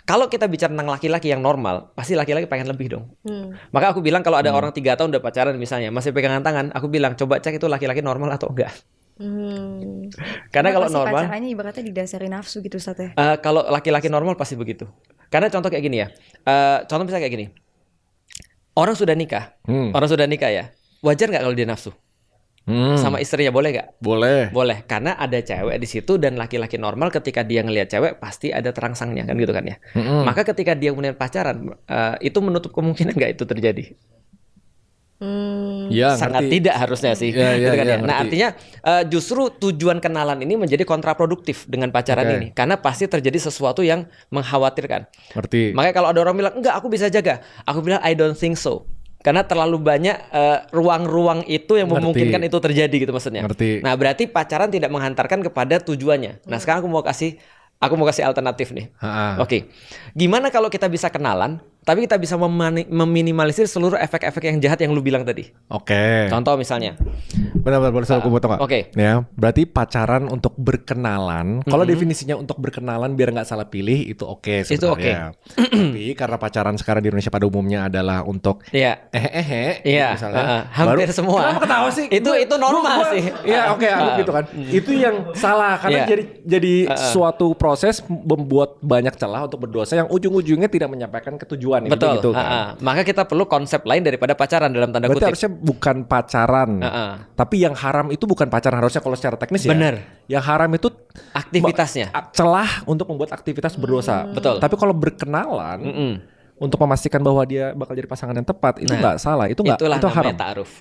Kalau kita bicara tentang laki-laki yang normal, pasti laki-laki pengen lebih dong. Maka aku bilang kalau ada orang 3 tahun udah pacaran misalnya, masih pegangan tangan, aku bilang coba cek itu laki-laki normal atau enggak. Karena kalau normal, pacarannya ibaratnya didasari nafsu gitu Ustaz ya. kalau laki-laki normal pasti begitu. Karena contoh kayak gini ya, contoh misalnya kayak gini, orang sudah nikah ya, wajar nggak kalau dia nafsu sama istrinya, boleh nggak? Boleh, karena ada cewek di situ dan laki-laki normal ketika dia ngelihat cewek pasti ada terangsangnya kan gitu kan ya. Maka ketika dia kemudian pacaran, itu menutup kemungkinan nggak itu terjadi. Ya, Sangat ngerti. tidak harusnya sih. Ya, gitu kan ya. ngerti. Nah artinya justru tujuan kenalan ini menjadi kontraproduktif dengan pacaran ini, karena pasti terjadi sesuatu yang mengkhawatirkan. Ngerti. Makanya kalau ada orang bilang enggak aku bisa jaga, aku bilang I don't think so. Karena terlalu banyak ruang-ruang itu yang memungkinkan itu terjadi gitu maksudnya. Ngerti. Nah berarti pacaran tidak menghantarkan kepada tujuannya. Nah sekarang aku mau kasih alternatif nih. Oke. Gimana kalau kita bisa kenalan, tapi kita bisa meminimalisir seluruh efek-efek yang jahat yang lu bilang tadi. Oke. Contoh misalnya. Benar-benar boleh aku potong nggak? Oke. Ya, berarti pacaran untuk berkenalan. Kalau definisinya untuk berkenalan biar nggak salah pilih itu oke sebenarnya. Itu oke. Tapi karena pacaran sekarang di Indonesia pada umumnya adalah untuk Iya. gitu misalnya. Hampir semua. Kenapa ketawa sih? Itu normal sih. Iya, oke, anggap gitu kan. Itu yang salah karena jadi suatu proses membuat banyak celah untuk berdosa yang ujung-ujungnya tidak menyampaikan ketujuan. Betul. Gitu kan. Maka kita perlu konsep lain daripada pacaran dalam tanda Berarti kutip. harusnya bukan pacaran. Tapi yang haram itu bukan pacaran harusnya kalau secara teknis ya. Bener. Yang haram itu Aktivitasnya. celah untuk membuat aktivitas berdosa. Betul. Tapi kalau berkenalan untuk memastikan bahwa dia bakal jadi pasangan yang tepat itu nggak salah. Itu nggak Itulah itu haram. namanya ta'aruf.